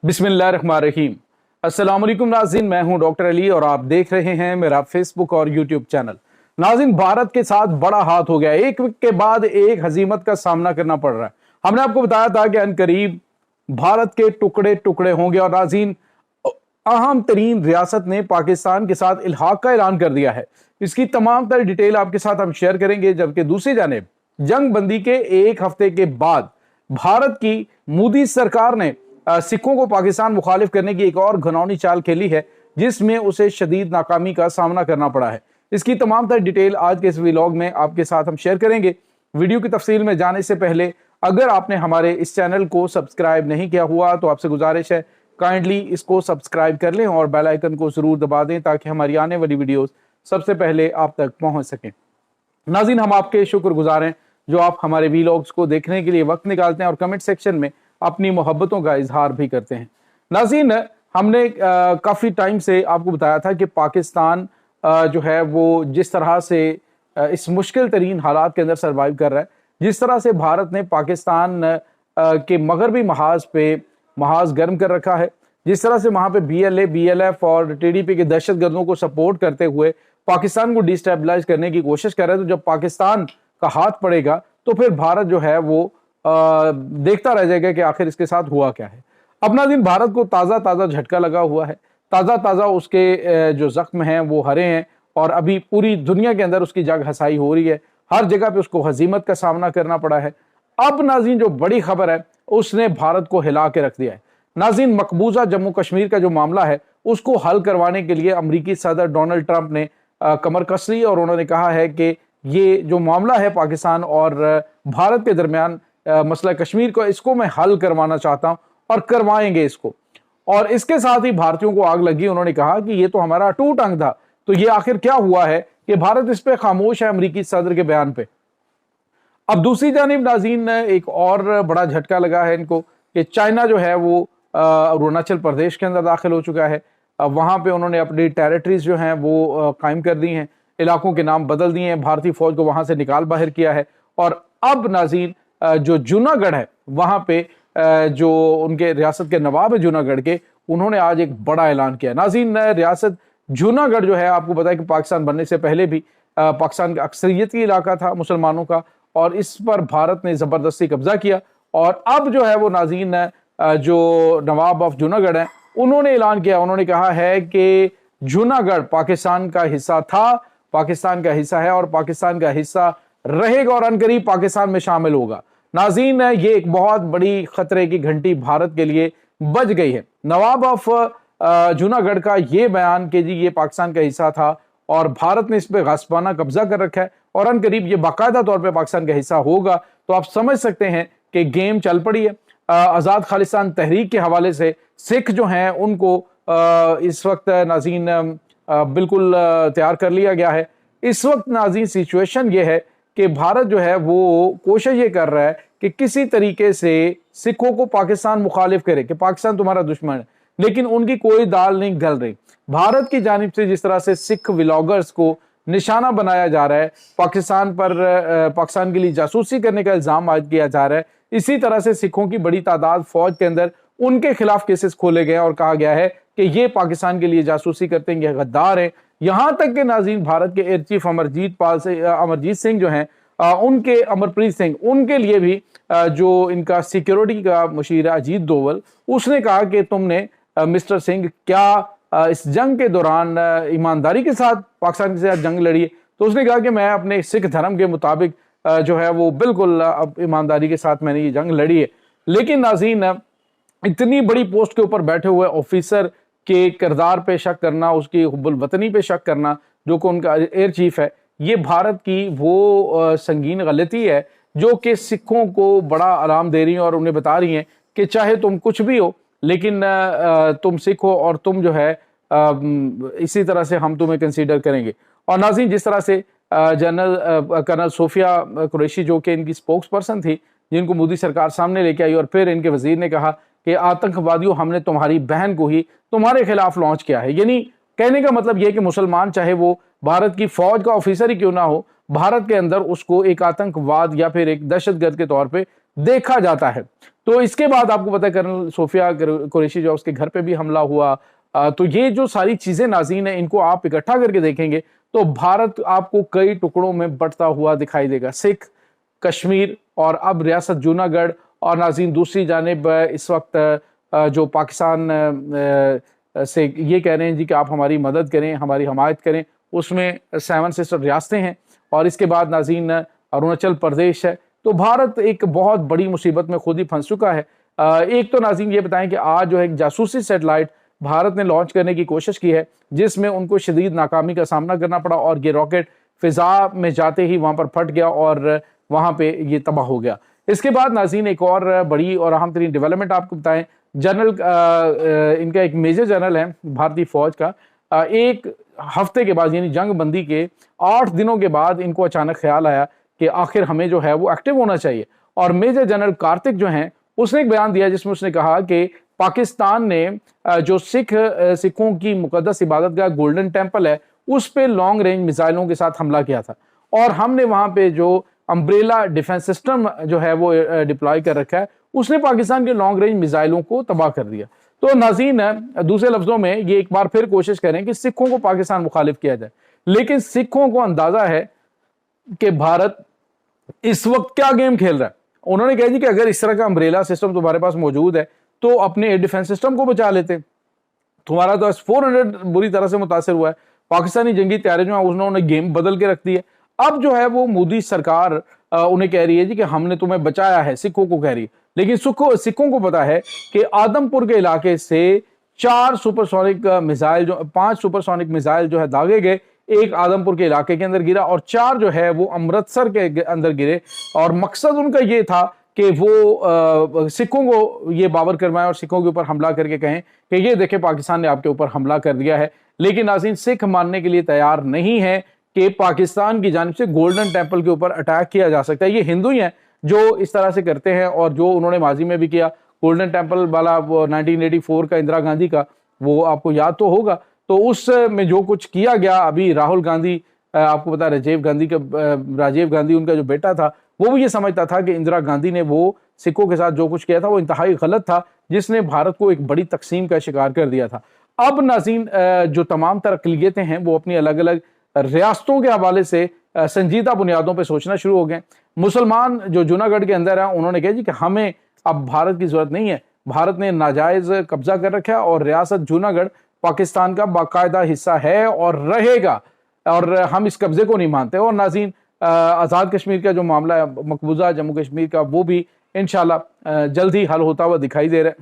बिस्मिल्लाहिर्रहमानिर्रहीम। अस्सलाम वालेकुम नाज़रीन, मैं हूं डॉक्टर अली और आप देख रहे हैं मेरा फेसबुक और यूट्यूब चैनल। नाज़रीन, भारत के साथ बड़ा हाथ हो गया, एक के बाद एक हजीमत का सामना करना पड़ रहा है। हमने आपको बताया था कि अनकरीब भारत के टुकड़े टुकड़े होंगे और नाज़रीन, अहम तरीन रियासत ने पाकिस्तान के साथ इल्हाक का ऐलान कर दिया है। इसकी तमाम तरह डिटेल आपके साथ हम शेयर करेंगे। जबकि दूसरी जानिब जंग बंदी के एक हफ्ते के बाद भारत की मोदी सरकार ने सिखों को पाकिस्तान मुखालिफ करने की एक और घिनौनी चाल खेली है, जिसमें उसे शदीद नाकामी का सामना करना पड़ा है। इसकी तमाम तरह डिटेल आज के इस व्लॉग में आपके साथ हम शेयर करेंगे। वीडियो की तफसील में जाने से पहले अगर आपने हमारे इस चैनल को सब्सक्राइब नहीं किया हुआ तो आपसे गुजारिश है, काइंडली इसको सब्सक्राइब कर लें और बेल आइकन को जरूर दबा दें ताकि हमारी आने वाली वीडियोस सबसे पहले आप तक पहुंच सकें। नाज़रीन, हम आपके शुक्रगुजार हैं जो आप हमारे व्लॉग्स को देखने के लिए वक्त निकालते हैं और कमेंट सेक्शन में अपनी मोहब्बतों का इजहार भी करते हैं। नाज़रीन, हमने काफ़ी टाइम से आपको बताया था कि पाकिस्तान जो है वो जिस तरह से इस मुश्किल तरीन हालात के अंदर सर्वाइव कर रहा है, जिस तरह से भारत ने पाकिस्तान के मगरबी महाज गर्म कर रखा है, जिस तरह से वहाँ पे BLF और TDP के दहशत गर्दों को सपोर्ट करते हुए पाकिस्तान को डिस्टेबलाइज करने की कोशिश कर रहे हैं। तो जब पाकिस्तान का हाथ पड़ेगा तो फिर भारत जो है वो देखता रह जाएगा कि आखिर इसके साथ हुआ क्या है। अब नाज़रीन, भारत को ताज़ा झटका लगा हुआ है, ताज़ा उसके जो जख्म हैं वो हरे हैं और अभी पूरी दुनिया के अंदर उसकी जग हसाई हो रही है। हर जगह पे उसको हजीमत का सामना करना पड़ा है। अब नाज़रीन, जो बड़ी खबर है उसने भारत को हिला के रख दिया है। नाज़रीन, मकबूजा जम्मू कश्मीर का जो मामला है उसको हल करवाने के लिए अमरीकी सदर डोनाल्ड ट्रंप ने कमर कस ली और उन्होंने कहा है कि ये जो मामला है पाकिस्तान और भारत के दरमियान मसला कश्मीर को, इसको मैं हल करवाना चाहता हूं और करवाएंगे इसको। और इसके साथ ही भारतीयों को आग लगी। उन्होंने कहा कि ये तो हमारा अटूट अंग था, तो ये आखिर क्या हुआ है कि भारत इस पे खामोश है अमरीकी सदर के बयान पे। अब दूसरी जानिब नाज़रीन, एक और बड़ा झटका लगा है इनको कि चाइना जो है वो अरुणाचल प्रदेश के अंदर दाखिल हो चुका है। वहां पे उन्होंने अपनी टेरिटरीज जो हैं वो कायम कर दी हैं, इलाकों के नाम बदल दिए हैं, भारतीय फौज को वहां से निकाल बाहर किया है। और अब नाज़रीन, जो जूनागढ़ है वहां पे जो उनके रियासत के नवाब है जूनागढ़ के, उन्होंने आज एक बड़ा ऐलान किया। नाज़रीन, रियासत जूनागढ़ जो है आपको पता है कि पाकिस्तान बनने से पहले भी पाकिस्तान का अक्सरियती इलाका था मुसलमानों का, और इस पर भारत ने जबरदस्ती कब्जा किया। और अब जो है वो नाज़रीन, जो नवाब ऑफ जूनागढ़ है उन्होंने ऐलान किया, उन्होंने कहा है कि जूनागढ़ पाकिस्तान का हिस्सा था, पाकिस्तान का हिस्सा है और पाकिस्तान का हिस्सा रहेगा और अनकरीब पाकिस्तान में शामिल होगा। नाज़रीन, ये एक बहुत बड़ी खतरे की घंटी भारत के लिए बज गई है। नवाब ऑफ जूनागढ़ का ये बयान कि जी ये पाकिस्तान का हिस्सा था और भारत ने इस पर गास्पाना कब्जा कर रखा है और अनकरीब ये बाकायदा तौर पर पाकिस्तान का हिस्सा होगा, तो आप समझ सकते हैं कि गेम चल पड़ी है। आज़ाद खालिस्तान तहरीक के हवाले से सिख जो हैं उनको इस वक्त नाज़रीन बिल्कुल तैयार कर लिया गया है। इस वक्त नाज़रीन सिचुएशन ये है कि भारत जो है वो कोशिश ये कर रहा है कि किसी तरीके से सिखों को पाकिस्तान मुखालिफ करे कि पाकिस्तान तुम्हारा दुश्मन है, लेकिन उनकी कोई दाल नहीं गल रही। भारत की जानिब से जिस तरह से सिख व्लॉगर्स को निशाना बनाया जा रहा है, पाकिस्तान पर पाकिस्तान के लिए जासूसी करने का इल्जाम आयद किया जा रहा है, इसी तरह से सिखों की बड़ी तादाद फौज के अंदर उनके खिलाफ केसेस खोले गए और कहा गया है कि ये पाकिस्तान के लिए जासूसी करते हैं, ये गद्दार हैं। यहां तक कि नाज़रीन, भारत के एयर चीफ अमरजीत सिंह जो हैं उनके अमरप्रीत सिंह, उनके लिए भी जो इनका सिक्योरिटी का मुशीर अजीत डोवल, उसने कहा कि तुमने मिस्टर सिंह क्या इस जंग के दौरान ईमानदारी के साथ पाकिस्तान के साथ जंग लड़ी है? तो उसने कहा कि मैं अपने सिख धर्म के मुताबिक जो है वो बिल्कुल ईमानदारी के साथ मैंने ये जंग लड़ी है। लेकिन नाज़रीन, इतनी बड़ी पोस्ट के ऊपर बैठे हुए ऑफिसर के किरदार पे शक करना, उसकी हुब्बुल वतनी पे शक करना, जो कि उनका एयर चीफ है, ये भारत की वो संगीन गलती है जो कि सिखों को बड़ा आराम दे रही हैं और उन्हें बता रही हैं कि चाहे तुम कुछ भी हो लेकिन तुम सिख हो और तुम जो है इसी तरह से हम तुम्हें कंसीडर करेंगे। और नाज़रीन, जिस तरह से कर्नल सोफिया कुरैशी जो कि इनकी स्पोक्स पर्सन थी, जिनको मोदी सरकार सामने लेके आई और फिर इनके वजीर ने कहा कि आतंकवादियों, हमने तुम्हारी बहन को ही तुम्हारे खिलाफ लॉन्च किया है। यानी कहने का मतलब यह कि मुसलमान चाहे वो भारत की फौज का ऑफिसर ही क्यों ना हो, भारत के अंदर उसको एक आतंकवाद या फिर एक दहशतगर्द के तौर पे देखा जाता है। तो इसके बाद आपको पता है कर्नल सोफिया कुरैशी जो उसके घर पे भी हमला हुआ। तो ये जो सारी चीजें नाज़रीन है, इनको आप इकट्ठा करके देखेंगे तो भारत आपको कई टुकड़ों में बंटता हुआ दिखाई देगा। सिख, कश्मीर और अब रियासत जूनागढ़, और नाज़रीन दूसरी जानिब इस वक्त जो पाकिस्तान से ये कह रहे हैं जी कि आप हमारी मदद करें, हमारी हमायत करें, उसमें 7 सिस्टर रियासतें हैं और इसके बाद नाज़रीन अरुणाचल प्रदेश है। तो भारत एक बहुत बड़ी मुसीबत में खुद ही फंस चुका है। एक तो नाज़रीन ये बताएं कि आज जो है एक जासूसी सैटेलाइट भारत ने लॉन्च करने की कोशिश की है, जिसमें उनको शदीद नाकामी का सामना करना पड़ा और ये रॉकेट फिजा में जाते ही वहां पर फट गया और वहां पे ये तबाह हो गया। इसके बाद नाज़रीन एक और बड़ी और अहम तरीन डेवलपमेंट आपको बताएं, जनरल इनका एक मेजर जनरल है भारतीय फौज का, एक हफ्ते के बाद यानी जंग बंदी के 8 दिनों के बाद इनको अचानक ख्याल आया कि आखिर हमें जो है वो एक्टिव होना चाहिए। और मेजर जनरल कार्तिक जो हैं उसने एक बयान दिया जिसमें उसने कहा कि पाकिस्तान ने जो सिखों की मुकद्दस इबादत का गोल्डन टेम्पल है उस पे लॉन्ग रेंज मिसाइलों के साथ हमला किया था और हमने वहां पे जो अम्ब्रेला डिफेंस सिस्टम जो है वो डिप्लॉय कर रखा है, उसने पाकिस्तान के लॉन्ग रेंज मिसाइलों को तबाह कर दिया। तो नाज़रीन दूसरे लफ्जों में ये एक बार फिर कोशिश करें कि सिखों को पाकिस्तान मुखालिफ किया जाए, लेकिन सिखों को अंदाजा है कि भारत इस वक्त क्या गेम खेल रहा है। उन्होंने कहा जी कि अगर इस तरह का अम्ब्रेला सिस्टम तुम्हारे पास मौजूद है तो अपने एयर डिफेंस सिस्टम को बचा लेते। तुम्हारा तो S-400 बुरी तरह से मुतासर हुआ है। पाकिस्तानी जंगी तैयारी जो है उन्होंने गेम बदल के रख दी है। अब जो है वो मोदी सरकार उन्हें कह रही है जी कि हमने तुम्हें बचाया है, सिखों को कह रही है, लेकिन सिखों को पता है कि आदमपुर के इलाके से 5 सुपरसोनिक मिसाइल जो है दागे गए। एक आदमपुर के इलाके के अंदर गिरा और 4 जो है वो अमृतसर के अंदर गिरे और मकसद उनका ये था कि वो सिखों को ये बावर करवाएं और सिखों के ऊपर हमला करके कहें कि ये देखें पाकिस्तान ने आपके ऊपर हमला कर दिया है। लेकिन नाज़रीन सिख मानने के लिए तैयार नहीं है कि पाकिस्तान की जानिब से गोल्डन टेम्पल के ऊपर अटैक किया जा सकता है। ये हिंदू ही हैं जो इस तरह से करते हैं और जो उन्होंने माजी में भी किया। गोल्डन टेम्पल वाला वो 1984 का इंदिरा गांधी का, वो आपको याद तो होगा। तो उस में जो कुछ किया गया, अभी राहुल गांधी आपको पता राजीव गांधी उनका जो बेटा था वो भी ये समझता था कि इंदिरा गांधी ने वो सिखों के साथ जो कुछ किया था वो इंतहाई गलत था, जिसने भारत को एक बड़ी तकसीम का शिकार कर दिया था। अब नाज़रीन जो तमाम तर अक़लियतें हैं वो अपनी अलग अलग रियासतों के हवाले से संजीदा बुनियादों पर सोचना शुरू हो गए। मुसलमान जो जूनागढ़ के अंदर है उन्होंने कहा जी कि हमें अब भारत की जरूरत नहीं है, भारत ने नाजायज कब्जा कर रखा है और रियासत जूनागढ़ पाकिस्तान का बाकायदा हिस्सा है और रहेगा और हम इस कब्जे को नहीं मानते। और नाज़रीन आज़ाद कश्मीर का जो मामला है मकबूजा जम्मू कश्मीर का, वो भी इंशाल्लाह जल्द ही हल होता हुआ दिखाई दे रहा है।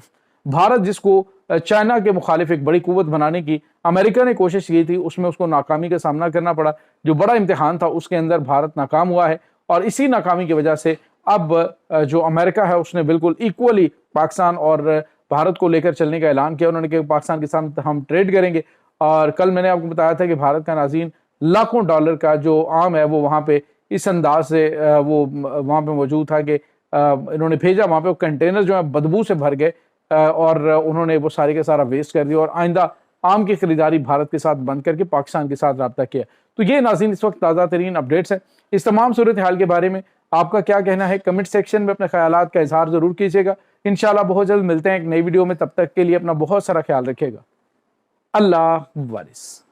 भारत जिसको चाइना के मुखालिफ एक बड़ी कुव्वत बनाने की अमेरिका ने कोशिश की थी, उसमें उसको नाकामी का सामना करना पड़ा। जो बड़ा इम्तिहान था उसके अंदर भारत नाकाम हुआ है और इसी नाकामी की वजह से अब जो अमेरिका है उसने बिल्कुल इक्वली पाकिस्तान और भारत को लेकर चलने का ऐलान किया। उन्होंने कहा पाकिस्तान के साथ हम ट्रेड करेंगे। और कल मैंने आपको बताया था कि भारत का नाज़रीन लाखों डॉलर का जो आम है वो वहाँ पे इस अंदाज से वो वहाँ पे मौजूद था कि इन्होंने भेजा, वहाँ पे वो कंटेनर जो है बदबू से भर गए और उन्होंने वो सारे का सारा वेस्ट कर दिया और आइंदा आम की खरीदारी भारत के साथ बंद करके पाकिस्तान के साथ रब्ता किया। तो ये नाज़रीन इस वक्त ताज़ा तरीन अपडेट्स हैं। इस तमाम सूरत हाल के बारे में आपका क्या कहना है, कमेंट सेक्शन में अपने ख्यालात का इजहार ज़रूर कीजिएगा। इंशाल्लाह बहुत जल्द मिलते हैं एक नई वीडियो में, तब तक के लिए अपना बहुत सारा ख्याल रखिएगा। अल्लाह वारिस।